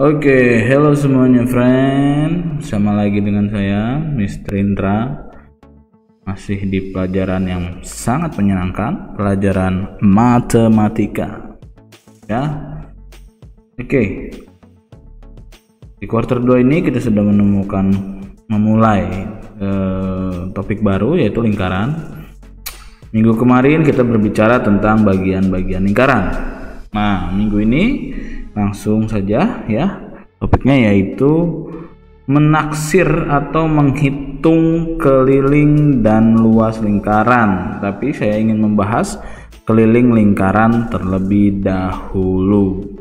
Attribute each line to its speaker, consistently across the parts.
Speaker 1: Oke, hello semuanya friend. Sama lagi dengan saya, Mr. Indra. Masih di pelajaran yang sangat menyenangkan, pelajaran matematika. Ya. Oke. Di quarter 2 ini kita sudah memulai topik baru, yaitu lingkaran. Minggu kemarin kita berbicara tentang bagian-bagian lingkaran. Nah, minggu ini langsung saja ya, topiknya yaitu menaksir atau menghitung keliling dan luas lingkaran. Tapi saya ingin membahas keliling lingkaran terlebih dahulu.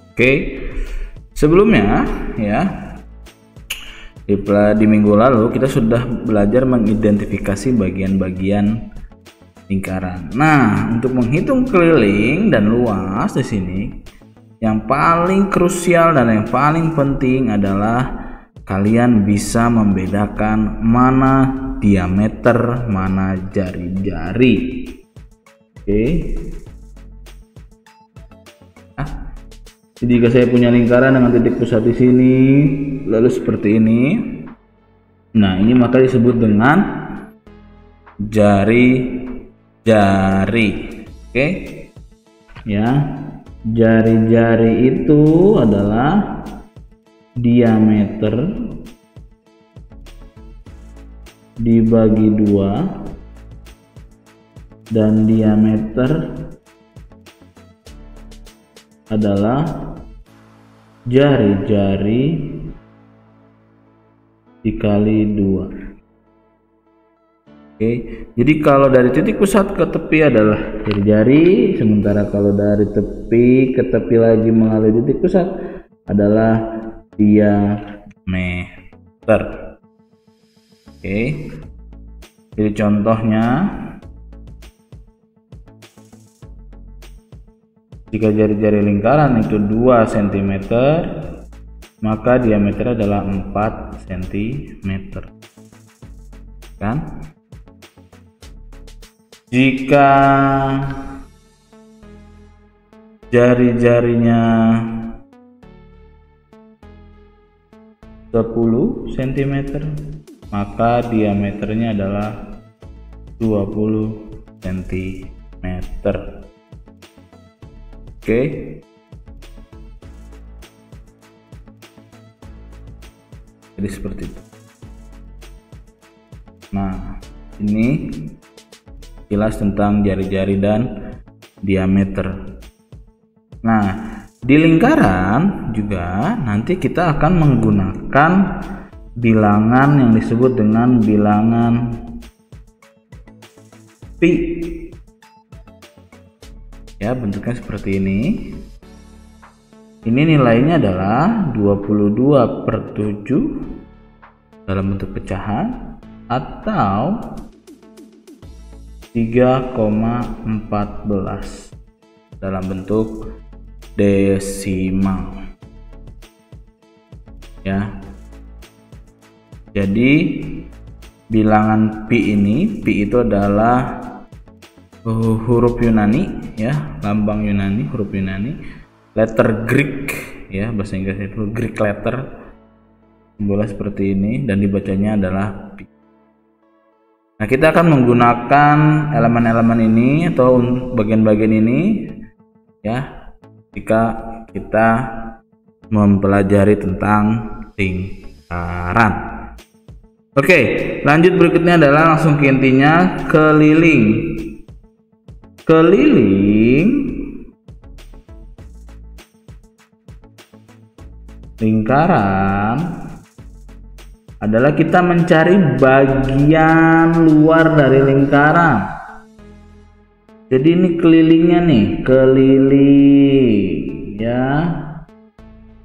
Speaker 1: Oke, sebelumnya ya, di minggu lalu kita sudah belajar mengidentifikasi bagian-bagian lingkaran. Nah, untuk menghitung keliling dan luas di sini, yang paling krusial dan yang paling penting adalah kalian bisa membedakan mana diameter, mana jari-jari. Oke. Jadi jika saya punya lingkaran dengan titik pusat di sini, lalu seperti ini. Nah, ini maka disebut dengan jari-jari. Oke. Ya. Jari-jari itu adalah diameter dibagi 2 dan diameter adalah jari-jari dikali 2. Oke, jadi kalau dari titik pusat ke tepi adalah jari-jari, sementara kalau dari tepi ke tepi lagi melalui titik pusat adalah diameter. Oke, jadi contohnya, jika jari-jari lingkaran itu 2 cm, maka diameter adalah 4 cm. Kan? Jika jari-jarinya 10 cm, maka diameternya adalah 20 cm. Oke. Jadi seperti itu. Nah, ini jelas tentang jari-jari dan diameter. Nah, di lingkaran juga nanti kita akan menggunakan bilangan yang disebut dengan bilangan pi. Ya, bentuknya seperti ini. Ini nilainya adalah 22/7 dalam bentuk pecahan atau 3,14 dalam bentuk desimal. Ya. Jadi bilangan pi itu adalah huruf Yunani ya, lambang Yunani, huruf Yunani, letter Greek ya, bahasa Inggris itu Greek letter, simbolnya seperti ini dan dibacanya adalah pi. Nah, kita akan menggunakan elemen-elemen ini atau bagian-bagian ini ya jika kita mempelajari tentang lingkaran. Oke, lanjut berikutnya adalah langsung ke intinya, keliling. Keliling lingkaran adalah kita mencari bagian luar dari lingkaran. Jadi ini kelilingnya nih, keliling ya,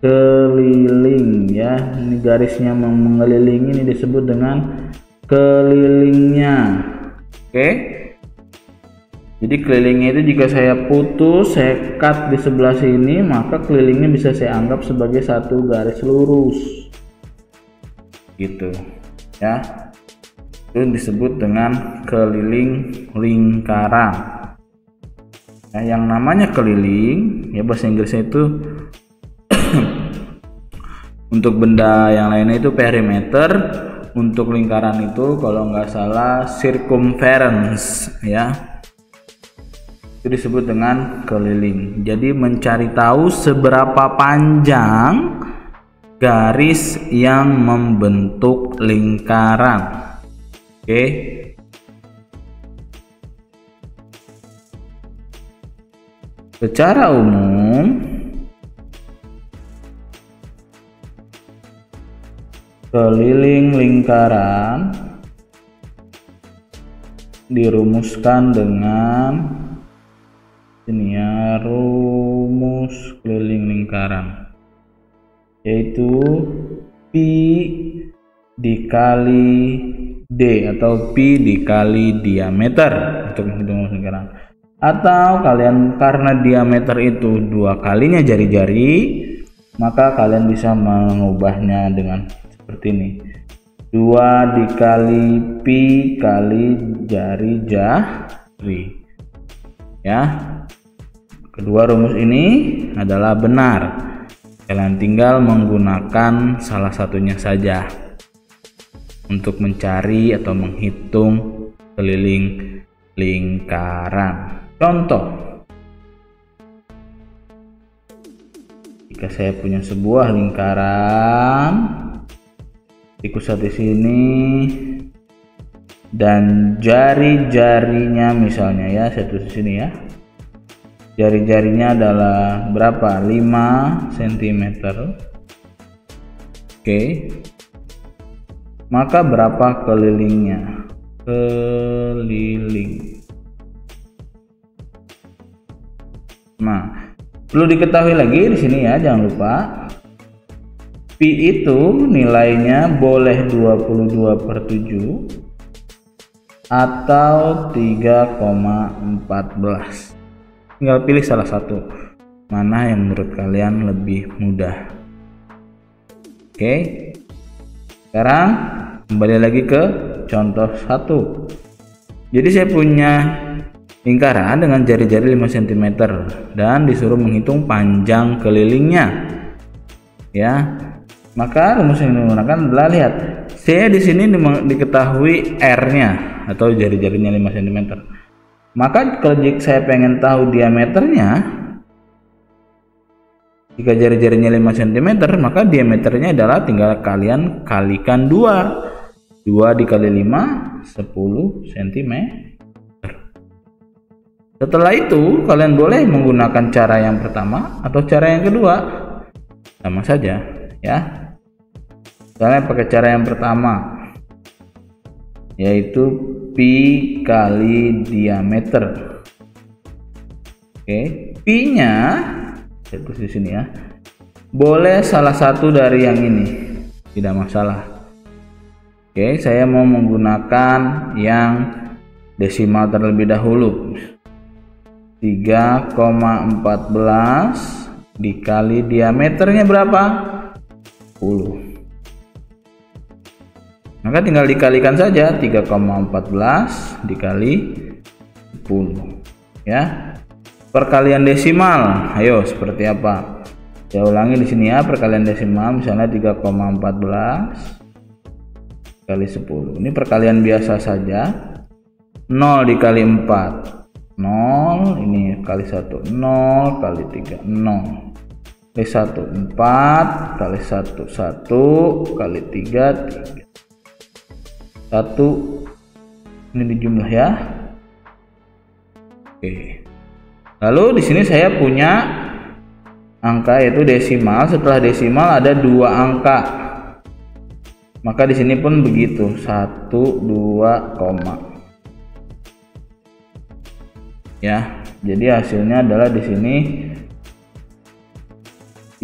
Speaker 1: keliling ya. Ini garisnya mengelilingi, ini disebut dengan kelilingnya. Oke. Jadi kelilingnya itu jika saya putus, saya cut di sebelah sini, maka kelilingnya bisa saya anggap sebagai satu garis lurus. Gitu ya, itu disebut dengan keliling lingkaran. Nah, yang namanya keliling ya bahasa Inggrisnya itu Untuk benda yang lainnya itu perimeter, untuk lingkaran itu kalau nggak salah circumference ya. Itu disebut dengan keliling. Jadi mencari tahu seberapa panjang garis yang membentuk lingkaran. Oke. Secara umum keliling lingkaran dirumuskan dengan ini ya, rumus keliling lingkaran, yaitu pi dikali d atau pi dikali diameter untuk menghitung lingkaran. Atau kalian karena diameter itu 2 kalinya jari-jari, maka kalian bisa mengubahnya dengan seperti ini, 2 dikali pi kali jari-jari ya. Kedua rumus ini adalah benar, kalian tinggal menggunakan salah satunya saja untuk mencari atau menghitung keliling lingkaran. Contoh, jika saya punya sebuah lingkaran, tikus di sini dan jari-jarinya misalnya ya, saya tulis di sini ya. Jari-jarinya adalah berapa? 5 cm. Oke. Maka berapa kelilingnya? Keliling. Nah, perlu diketahui lagi di sini ya, jangan lupa pi itu nilainya boleh 22/7 atau 3,14. Tinggal pilih salah satu, mana yang menurut kalian lebih mudah. Oke. Sekarang kembali lagi ke contoh 1. Jadi saya punya lingkaran dengan jari-jari 5 cm dan disuruh menghitung panjang kelilingnya. Ya. Maka rumus yang digunakan adalah, lihat, saya di sini diketahui R-nya atau jari-jarinya 5 cm. Maka kalau saya pengen tahu diameternya, jika jari-jarinya 5 cm, maka diameternya adalah tinggal kalian kalikan 2. 2 dikali 5 10 cm. Setelah itu kalian boleh menggunakan cara yang pertama atau cara yang kedua, sama saja ya. Misalnya pakai cara yang pertama, yaitu pi kali diameter. Oke, pi-nya saya tulis di sini ya. Boleh salah satu dari yang ini, tidak masalah. Oke, saya mau menggunakan yang desimal terlebih dahulu. 3,14 dikali diameternya berapa? 10. Maka tinggal dikalikan saja, 3,14 dikali 10 ya. Perkalian desimal, ayo seperti apa? Saya ulangi di sini ya, perkalian desimal misalnya 3,14 kali 10. Ini perkalian biasa saja. 0 dikali 4 0, ini kali 1 0 kali 3 0 kali 1 4 kali 1 1 kali 3 1. Ini dijumlah ya. Oke. Lalu di sini saya punya angka yaitu desimal. Setelah desimal ada 2 angka. Maka di sini pun begitu, 1 2 koma. Ya, jadi hasilnya adalah di sini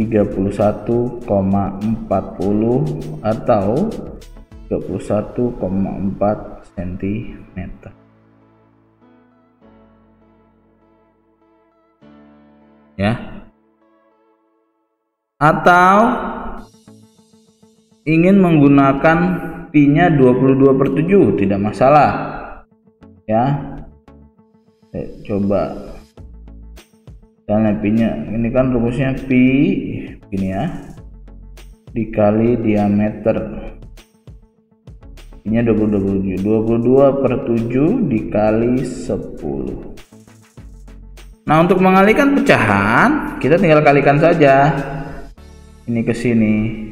Speaker 1: 31,40 atau 31,4 cm. Ya. Atau ingin menggunakan pi-nya 22/7, tidak masalah. Ya. Coba misalnya pi-nya ini kan rumusnya pi gini ya, dikali diameter. Ini 22 per 7 dikali 10. Nah, untuk mengalikan pecahan kita tinggal kalikan saja ini ke sini.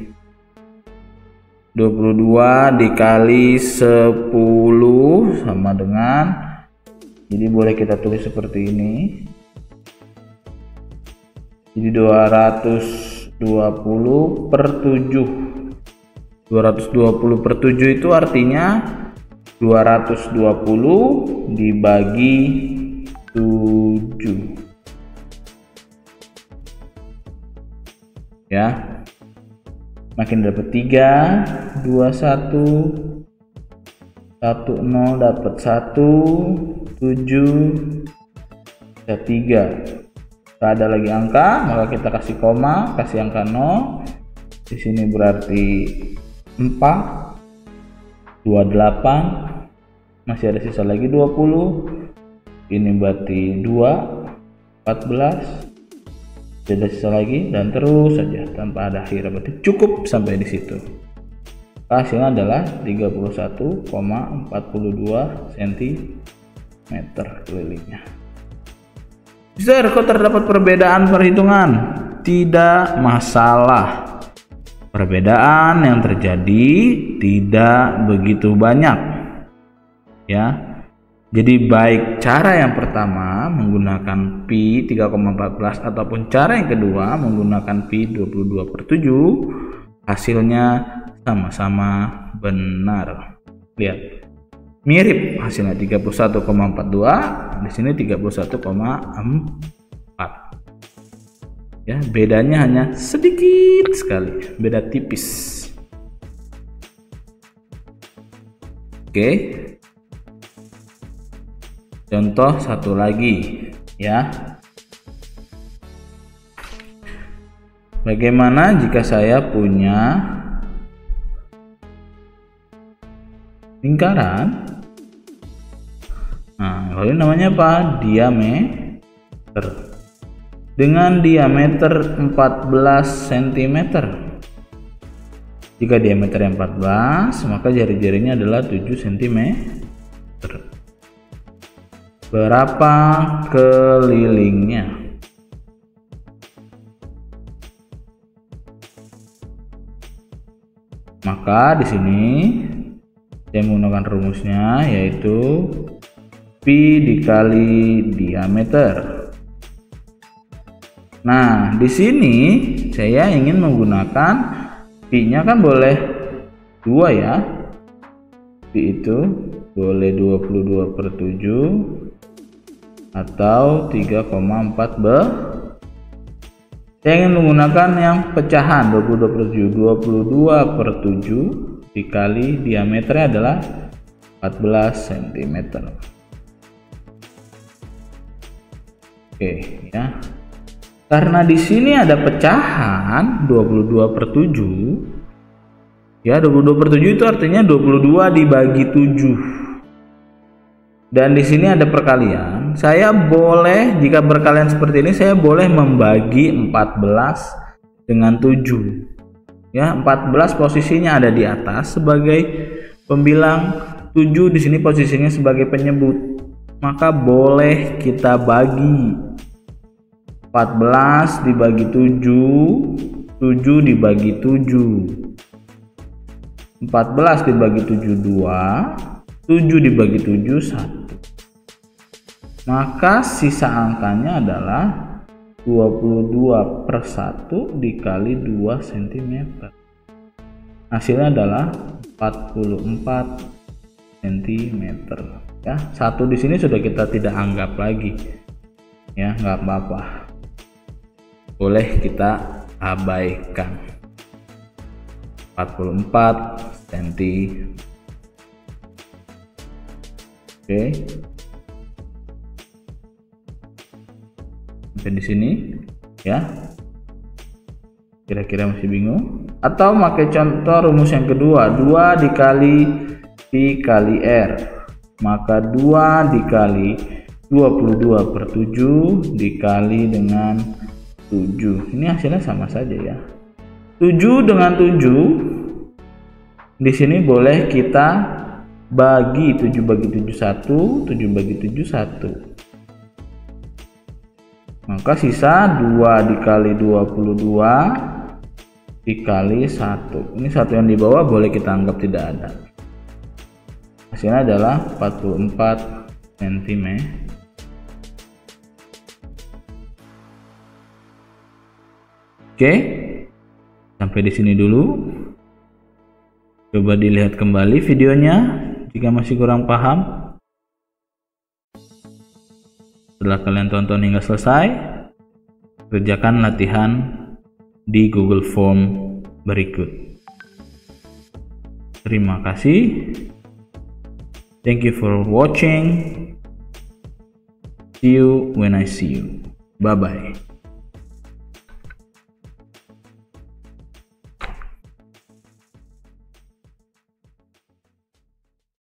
Speaker 1: 22 dikali 10 sama dengan, jadi boleh kita tulis seperti ini. Jadi 220 per 7. 220 per 7 itu artinya 220 dibagi 7. Ya. Makin dapat 3, 21, 10 dapat 1, 7, 3. Tak ada lagi angka, maka kita kasih koma, kasih angka 0. Di sini berarti 4, 28, masih ada sisa lagi 20. Ini berarti 2, 14. Tidak sisa lagi dan terus saja tanpa ada akhir, berarti cukup sampai di situ. Hasilnya adalah 31,42 cm kelilingnya. Mister, kok terdapat perbedaan perhitungan? Tidak masalah. Perbedaan yang terjadi tidak begitu banyak. Ya. Jadi baik cara yang pertama menggunakan pi 3,14 ataupun cara yang kedua menggunakan pi 22 per 7, hasilnya sama-sama benar. Lihat, mirip hasilnya 31,42, di sini 31,4. Ya, bedanya hanya sedikit sekali, beda tipis. Oke. Contoh satu lagi ya. Bagaimana jika saya punya lingkaran? Nah, lalu namanya apa? Diameter. Dengan diameter 14 cm. Jika diameternya 14, maka jari-jarinya adalah 7 cm. Berapa kelilingnya? Maka di sini saya menggunakan rumusnya, yaitu pi dikali diameter. Nah, di sini saya ingin menggunakan pi-nya kan boleh 2 ya. Pi itu boleh 22 per 7 atau 3,4 b. Saya ingin menggunakan yang pecahan 22 per 7. 22 per 7 dikali diameternya adalah 14 cm. Oke ya. Karena di sini ada pecahan 22 per 7. Ya, 22 per 7 itu artinya 22 dibagi 7. Dan di sini ada perkalian. Saya boleh, jika perkalian seperti ini, saya boleh membagi 14 dengan 7. Ya, 14 posisinya ada di atas sebagai pembilang, 7 di sini posisinya sebagai penyebut. Maka boleh kita bagi 14 dibagi 7, 7 dibagi 7. 14 dibagi 7 2, 7 dibagi 7 1. Maka sisa angkanya adalah 22 per 1 dikali 2 cm. Hasilnya adalah 44 cm. Ya, 1 di sini sudah kita tidak anggap lagi. Ya, nggak apa-apa. Boleh kita abaikan. 44 cm. Oke. Sampai di sini ya. Kira-kira masih bingung? Atau pakai contoh rumus yang kedua, 2 dikali pi kali r. Maka 2 dikali 22 per 7 dikali dengan 7. Ini hasilnya sama saja ya. 7 dengan 7 di sini boleh kita bagi. 7 bagi 7 1, 7 bagi 7 1. Maka sisa 2 dikali 22 dikali 1. Ini 1 yang di bawah boleh kita anggap tidak ada. Hasilnya adalah 44 cm. Oke, sampai di sini dulu. Coba dilihat kembali videonya jika masih kurang paham. Setelah kalian tonton hingga selesai, kerjakan latihan di Google Form berikut. Terima kasih. Thank you for watching. See you when I see you. Bye bye.